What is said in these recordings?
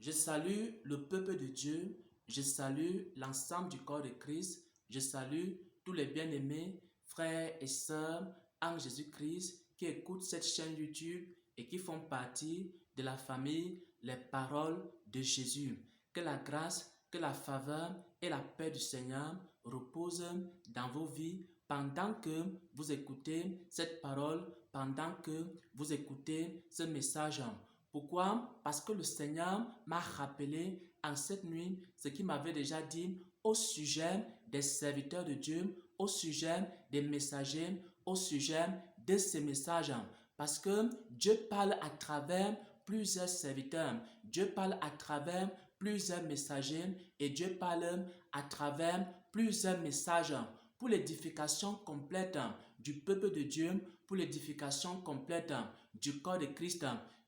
Je salue le peuple de Dieu, je salue l'ensemble du corps de Christ, je salue tous les bien-aimés, frères et sœurs en Jésus-Christ qui écoutent cette chaîne YouTube et qui font partie de la famille Les Paroles de Jésus. Que la grâce, que la faveur et la paix du Seigneur reposent dans vos vies pendant que vous écoutez cette parole, pendant que vous écoutez ce message. Pourquoi? Parce que le Seigneur m'a rappelé en cette nuit ce qu'il m'avait déjà dit au sujet des serviteurs de Dieu, au sujet des messagers, au sujet de ces messages. Parce que Dieu parle à travers plusieurs serviteurs, Dieu parle à travers plusieurs messagers et Dieu parle à travers plusieurs messages pour l'édification complète du peuple de Dieu, pour l'édification complète du corps de Christ.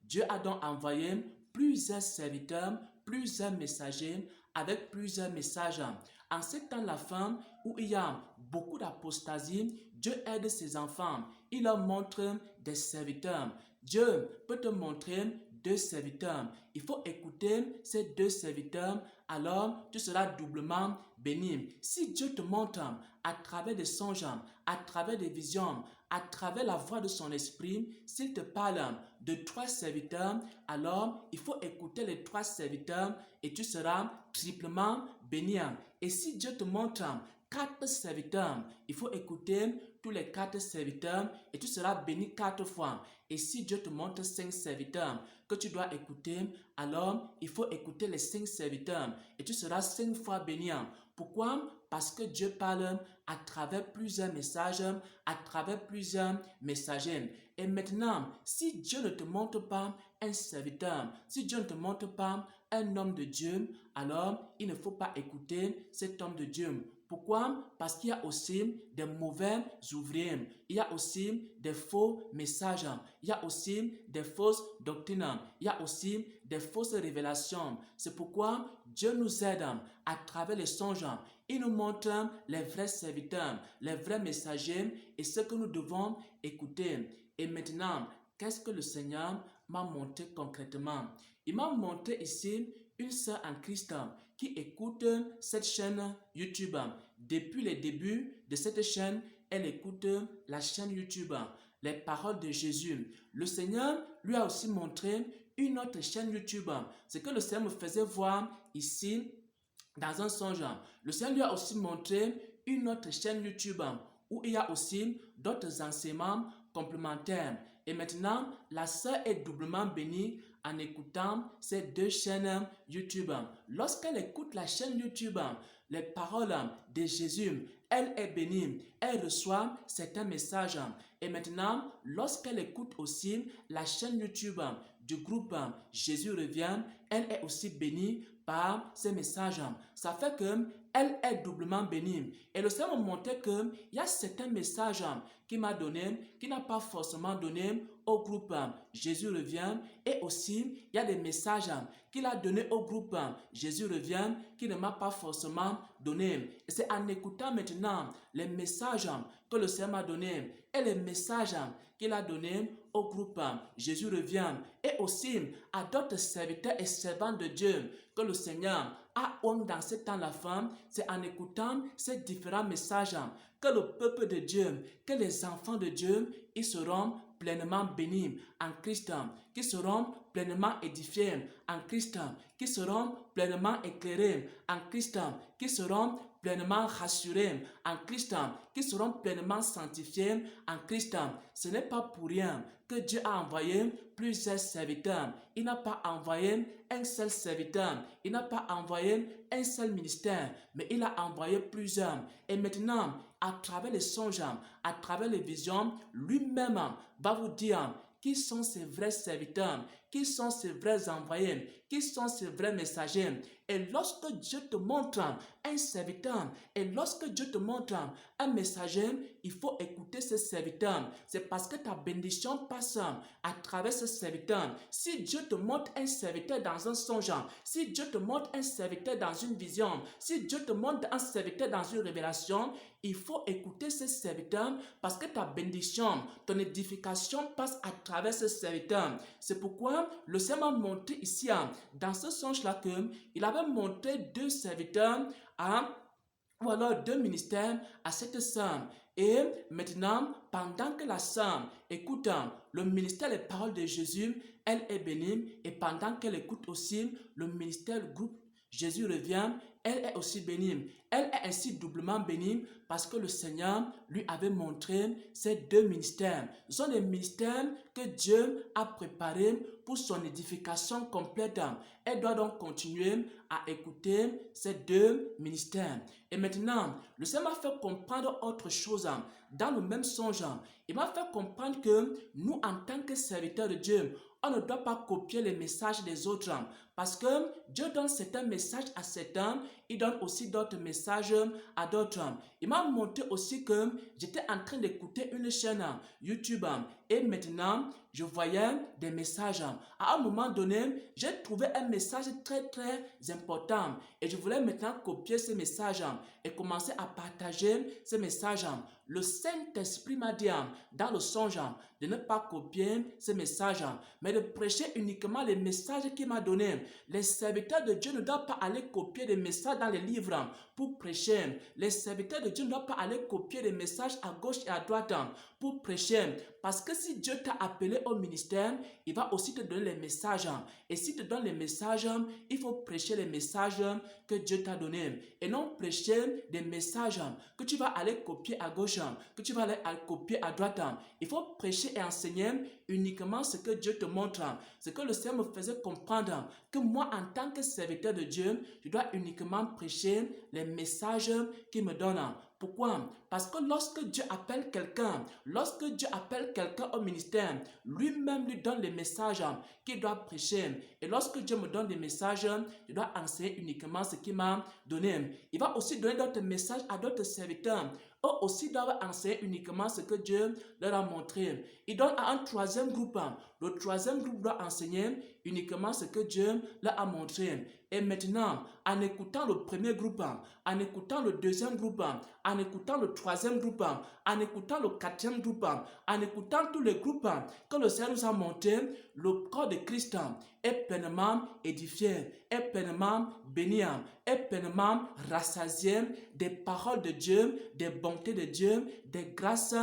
Dieu a donc envoyé plusieurs serviteurs, plusieurs messagers avec plusieurs messages. En ce temps la fin où il y a beaucoup d'apostasie, Dieu aide ses enfants. Il leur montre des serviteurs. Dieu peut te montrer deux serviteurs. Il faut écouter ces deux serviteurs, alors tu seras doublement béni. Si Dieu te montre à travers des songes, à travers des visions, à travers la voix de son esprit, s'il te parle de trois serviteurs, alors il faut écouter les trois serviteurs et tu seras triplement béni. Et si Dieu te montre quatre serviteurs, il faut écouter tous les quatre serviteurs et tu seras béni quatre fois. Et si Dieu te montre cinq serviteurs que tu dois écouter, alors il faut écouter les cinq serviteurs et tu seras cinq fois béni. Pourquoi? Parce que Dieu parle à travers plusieurs messages, à travers plusieurs messagers. Et maintenant, si Dieu ne te montre pas un serviteur, si Dieu ne te montre pas un homme de Dieu, alors il ne faut pas écouter cet homme de Dieu. Pourquoi? Parce qu'il y a aussi des mauvais ouvriers, il y a aussi des faux messages, il y a aussi des fausses doctrines, il y a aussi des fausses révélations. C'est pourquoi Dieu nous aide à travers les songes. Il nous montre les vrais serviteurs, les vrais messagers et ce que nous devons écouter. Et maintenant, qu'est-ce que le Seigneur m'a montré concrètement? Il m'a montré ici une sœur en Christ qui écoute cette chaîne YouTube. Depuis les débuts de cette chaîne, elle écoute la chaîne YouTube, les paroles de Jésus. Le Seigneur lui a aussi montré une autre chaîne YouTube. Ce que le Seigneur me faisait voir ici dans un songe. Le Seigneur lui a aussi montré une autre chaîne YouTube où il y a aussi d'autres enseignements complémentaires. Et maintenant, la sœur est doublement bénie en écoutant ces deux chaînes YouTube. Lorsqu'elle écoute la chaîne YouTube, les paroles de Jésus, elle est bénie. Elle reçoit certains messages. Et maintenant, lorsqu'elle écoute aussi la chaîne YouTube du groupe Jésus revient, elle est aussi bénie par ces messages. Ça fait qu'elle est doublement bénie. Et le Seigneur m'a montré qu'il y a certains messages qu'il m'a donné, qu'il n'a pas forcément donné au groupe Jésus revient. Et aussi, il y a des messages qu'il a donnés au groupe Jésus revient, qu'il ne m'a pas forcément donné. Et c'est en écoutant maintenant les messages que le Seigneur m'a donnés et les messages qu'il a donnés au groupe Jésus revient et aussi à d'autres serviteurs et servants de Dieu que le Seigneur a honte dans ce temps la fin. C'est en écoutant ces différents messages que le peuple de Dieu, que les enfants de Dieu, ils seront pleinement bénis en Christ, qui seront pleinement édifiés en Christ, qui seront pleinement éclairés en Christ, qui seront pleinement rassurés en Christ, qui seront pleinement sanctifiés en Christ. Ce n'est pas pour rien que Dieu a envoyé plusieurs serviteurs. Il n'a pas envoyé un seul serviteur. Il n'a pas envoyé un seul ministère, mais il a envoyé plusieurs. Et maintenant, à travers les songes, à travers les visions, lui-même va vous dire qui sont ces vrais serviteurs, qui sont ces vrais envoyés, qui sont ces vrais messagers. Et lorsque Dieu te montre un serviteur, et lorsque Dieu te montre un messager, il faut écouter ce serviteur. C'est parce que ta bénédiction passe à travers ce serviteur. Si Dieu te montre un serviteur dans un songe, si Dieu te montre un serviteur dans une vision, si Dieu te montre un serviteur dans une révélation, il faut écouter ce serviteur parce que ta bénédiction, ton édification passe à travers ce serviteur. C'est pourquoi le Seigneur m'a montré ici, dans ce songe-là, qu'il avait montré deux serviteurs, ou alors deux ministères à cette somme. Et maintenant, pendant que la somme écoute le ministère des paroles de Jésus, elle est bénie. Et pendant qu'elle écoute aussi le ministère du groupe Jésus revient, elle est aussi bénie. Elle est ainsi doublement bénie parce que le Seigneur lui avait montré ces deux ministères. Ce sont des ministères que Dieu a préparés pour son édification complète. Elle doit donc continuer à écouter ces deux ministères. Et maintenant, le Seigneur m'a fait comprendre autre chose. Dans le même songe, il m'a fait comprendre que nous, en tant que serviteurs de Dieu, on ne doit pas copier les messages des autres. Parce que Dieu donne certains messages à certains, il donne aussi d'autres messages à d'autres. Il m'a montré aussi que j'étais en train d'écouter une chaîne YouTube et maintenant je voyais des messages. À un moment donné, j'ai trouvé un message très important et je voulais maintenant copier ce message et commencer à partager ce message. Le Saint-Esprit m'a dit dans le songe de ne pas copier ce message, mais de prêcher uniquement les messages qu'il m'a donnés. Les serviteurs de Dieu ne doivent pas aller copier des messages dans les livres pour prêcher. Les serviteurs de Dieu ne doivent pas aller copier des messages à gauche et à droite pour prêcher. Parce que si Dieu t'a appelé au ministère, il va aussi te donner les messages. Et s'il te donne les messages, il faut prêcher les messages que Dieu t'a donnés. Et non prêcher des messages que tu vas aller copier à gauche, que tu vas aller copier à droite. Il faut prêcher et enseigner uniquement ce que Dieu te montre. Ce que le Seigneur me faisait comprendre, que moi en tant que serviteur de Dieu, je dois uniquement prêcher les messages qu'il me donne. Pourquoi? Parce que lorsque Dieu appelle quelqu'un, au ministère, lui-même lui donne les messages qu'il doit prêcher. Et lorsque Dieu me donne des messages, je dois enseigner uniquement ce qu'il m'a donné. Il va aussi donner d'autres messages à d'autres serviteurs. Eux aussi doivent enseigner uniquement ce que Dieu leur a montré. Il donne à un troisième groupe. Le troisième groupe doit enseigner uniquement ce que Dieu leur a montré. Et maintenant, en écoutant le premier groupe, en écoutant le deuxième groupe, en écoutant le troisième groupe, en écoutant le quatrième groupe, en écoutant tous les groupes que le Seigneur nous a montrés, le corps de Christ est pleinement édifié, est pleinement béni, est pleinement rassasié des paroles de Dieu, des bontés de Dieu, des grâces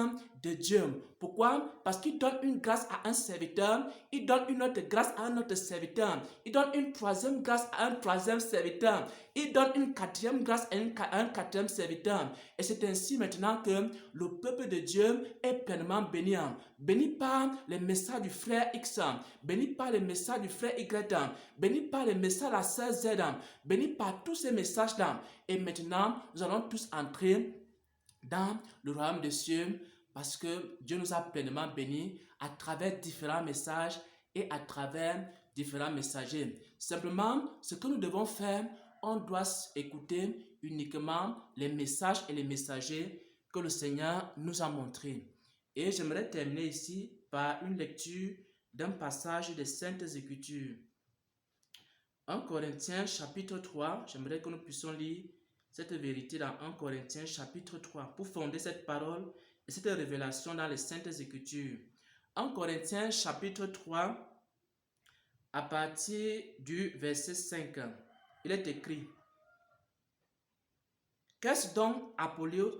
de Dieu. Pourquoi? Parce qu'il donne une grâce à un serviteur, il donne une autre grâce à un autre serviteur, il donne une troisième grâce à un troisième serviteur, il donne une quatrième grâce à un quatrième serviteur. Et c'est ainsi maintenant que le peuple de Dieu est pleinement béni. Béni par les messages du frère X, béni par les messages du frère Y, béni par les messages de la sœur Z, béni par tous ces messages-là. Et maintenant, nous allons tous entrer dans le royaume des cieux parce que Dieu nous a pleinement bénis à travers différents messages et à travers différents messagers. Simplement, ce que nous devons faire, on doit écouter uniquement les messages et les messagers que le Seigneur nous a montrés. Et j'aimerais terminer ici par une lecture d'un passage des Saintes Écritures. 1 Corinthiens chapitre 3, j'aimerais que nous puissions lire cette vérité dans 1 Corinthiens chapitre 3 pour fonder cette parole et cette révélation dans les Saintes Écritures. 1 Corinthiens chapitre 3 à partir du verset 5, il est écrit: Qu'est-ce donc Apollos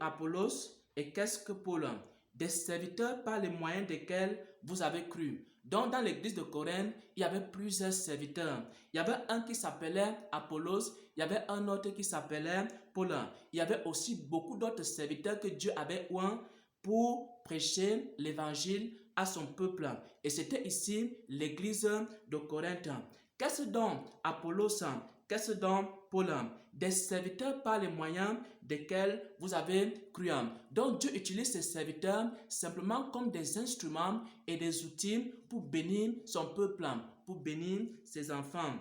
et qu'est-ce que Paul? Des serviteurs par les moyens desquels vous avez cru. Donc dans l'église de Corinthe, il y avait plusieurs serviteurs. Il y avait un qui s'appelait Apollos, il y avait un autre qui s'appelait Paul. Il y avait aussi beaucoup d'autres serviteurs que Dieu avait oint pour prêcher l'évangile à son peuple. Et c'était ici l'église de Corinthe. Qu'est-ce donc Apollos? Qu'est-ce donc Paul? Des serviteurs par les moyens desquels vous avez cru. Donc Dieu utilise ces serviteurs simplement comme des instruments et des outils pour bénir son peuple, pour bénir ses enfants.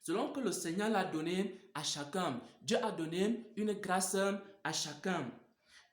Selon que le Seigneur l'a donné à chacun, Dieu a donné une grâce à chacun.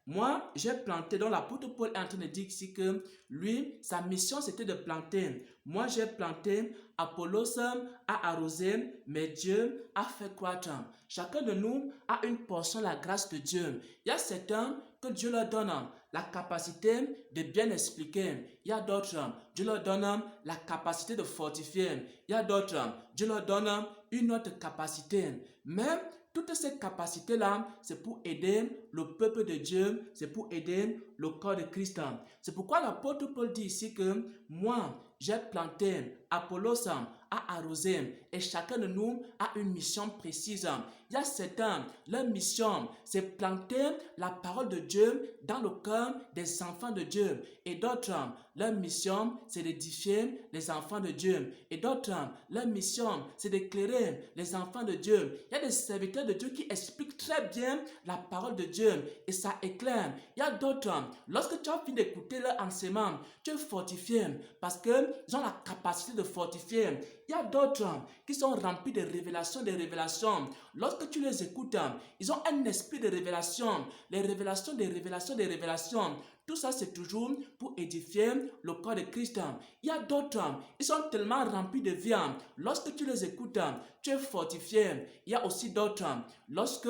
Moi, j'ai planté, donc l'apôtre Paul est en train de dire ici que lui, sa mission c'était de planter. Moi, j'ai planté, Apollos a arrosé, mais Dieu a fait croître. Chacun de nous a une portion de la grâce de Dieu. Il y a certains que Dieu leur donne la capacité de bien expliquer. Il y a d'autres, Dieu leur donne la capacité de fortifier. Il y a d'autres, Dieu leur donne une autre capacité. Mais toutes ces capacités-là, c'est pour aider le peuple de Dieu, c'est pour aider le corps de Christ. C'est pourquoi l'apôtre Paul dit ici que moi, j'ai planté, Apollos a arrosé, et chacun de nous a une mission précise. Il y a certains, leur mission, c'est planter la parole de Dieu dans le cœur des enfants de Dieu. Et d'autres, leur mission, c'est d'édifier les enfants de Dieu. Et d'autres, leur mission, c'est d'éclairer les enfants de Dieu. Il y a des serviteurs de Dieu qui expliquent très bien la parole de Dieu et ça éclaire. Il y a d'autres, lorsque tu as fini d'écouter leur enseignement, tu es fortifié parce qu'ils ont la capacité de fortifier. Il y a d'autres qui sont remplis de révélations, des révélations. Lorsque tu les écoutes, ils ont un esprit de révélation. Les révélations, des révélations, des révélations. Tout ça, c'est toujours pour édifier le corps de Christ. Il y a d'autres, ils sont tellement remplis de vie. Lorsque tu les écoutes, tu es fortifié. Il y a aussi d'autres, lorsque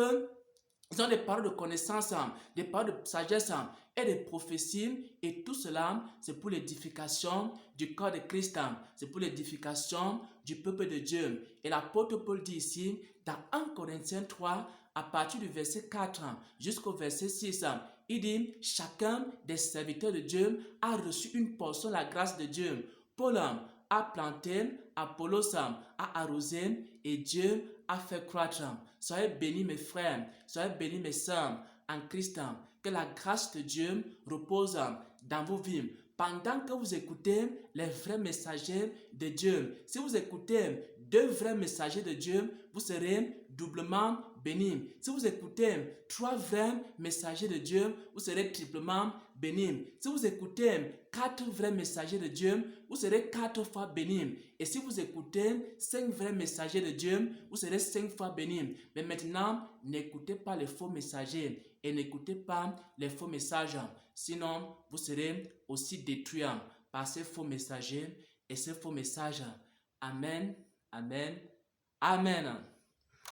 ils ont des paroles de connaissance, des paroles de sagesse et des prophéties. Et tout cela, c'est pour l'édification du corps de Christ. C'est pour l'édification du peuple de Dieu. Et l'apôtre Paul dit ici, dans 1 Corinthiens 3, à partir du verset 4 jusqu'au verset 6, il dit, chacun des serviteurs de Dieu a reçu une portion de la grâce de Dieu. Paul a planté, Apollos a arrosé et Dieu a fait croître. Soyez bénis mes frères, soyez bénis mes sœurs en Christ. Que la grâce de Dieu repose dans vos vies. Pendant que vous écoutez les vrais messagers de Dieu, si vous écoutez deux vrais messagers de Dieu, vous serez doublement bénis. Si vous écoutez trois vrais messagers de Dieu, vous serez triplement bénis. Si vous écoutez quatre vrais messagers de Dieu, vous serez 4 fois bénis. Et si vous écoutez 5 vrais messagers de Dieu, vous serez 5 fois bénis. Mais maintenant, n'écoutez pas les faux messagers et n'écoutez pas les faux messages. Sinon, vous serez aussi détruits par ces faux messagers et ces faux messages. Amen, amen, amen.